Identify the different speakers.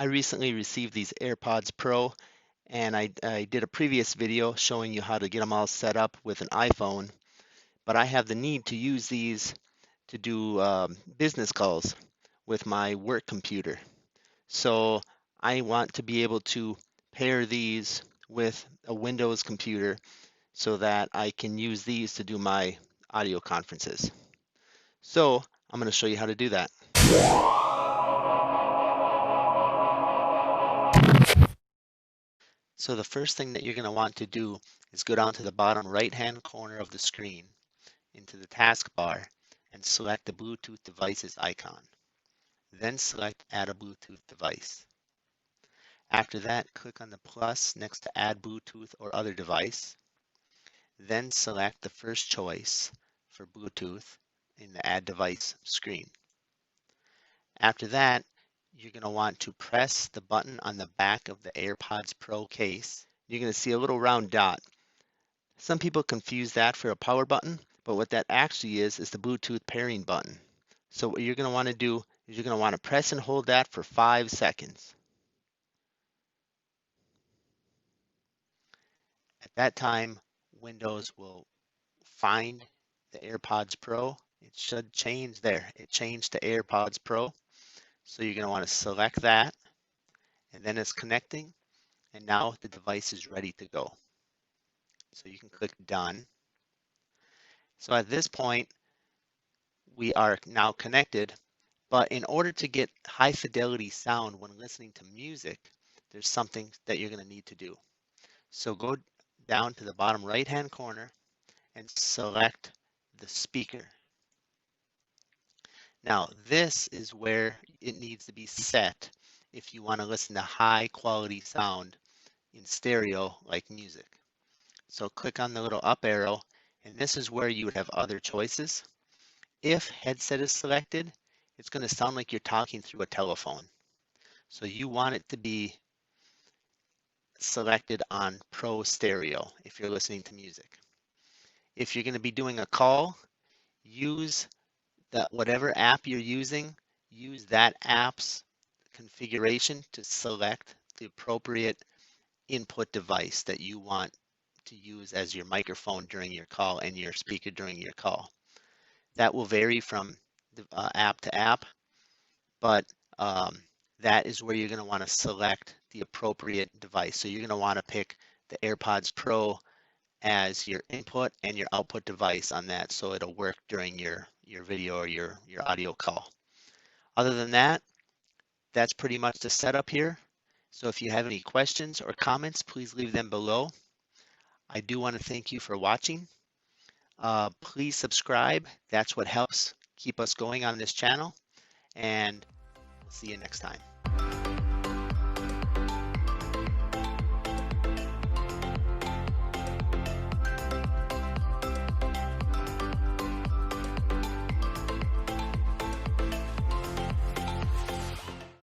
Speaker 1: I recently received these AirPods Pro, and I did a previous video showing you how to get them all set up with an iPhone, but I have the need to use these to do business calls with my work computer. So I want to be able to pair these with a Windows computer so that I can use these to do my audio conferences. So I'm going to show you how to do that. So the first thing that you're going to want to do is go down to the bottom right-hand corner of the screen into the taskbar and select the Bluetooth devices icon. Then select Add a Bluetooth device. After that, click on the plus next to Add Bluetooth or other device. Then select the first choice for Bluetooth in the Add Device screen. After that, you're going to want to press the button on the back of the AirPods Pro case. You're going to see a little round dot. Some people confuse that for a power button, but what that actually is the Bluetooth pairing button. So what you're going to want to do is you're going to want to press and hold that for 5 seconds. At that time, Windows will find the AirPods Pro. It should change there. It changed to AirPods Pro. So you're going to want to select that, and then it's connecting, and now the device is ready to go. So you can click Done. So at this point, we are now connected, but in order to get high fidelity sound when listening to music, there's something that you're going to need to do. So go down to the bottom right-hand corner and select the speaker. Now, this is where it needs to be set if you want to listen to high quality sound in stereo like music. So click on the little up arrow, and this is where you would have other choices. If headset is selected, it's going to sound like you're talking through a telephone. So you want it to be selected on Pro Stereo if you're listening to music. If you're going to be doing a call, use whatever app you're using, use that app's configuration to select the appropriate input device that you want to use as your microphone during your call and your speaker during your call. That will vary from app to app, but that is where you're going to want to select the appropriate device. So you're going to want to pick the AirPods Pro as your input and your output device on that, so it'll work during your video or your audio call. Other than that, that's pretty much the setup here. So if you have any questions or comments, please leave them below. I do want to thank you for watching. Please subscribe. That's what helps keep us going on this channel. And we'll see you next time.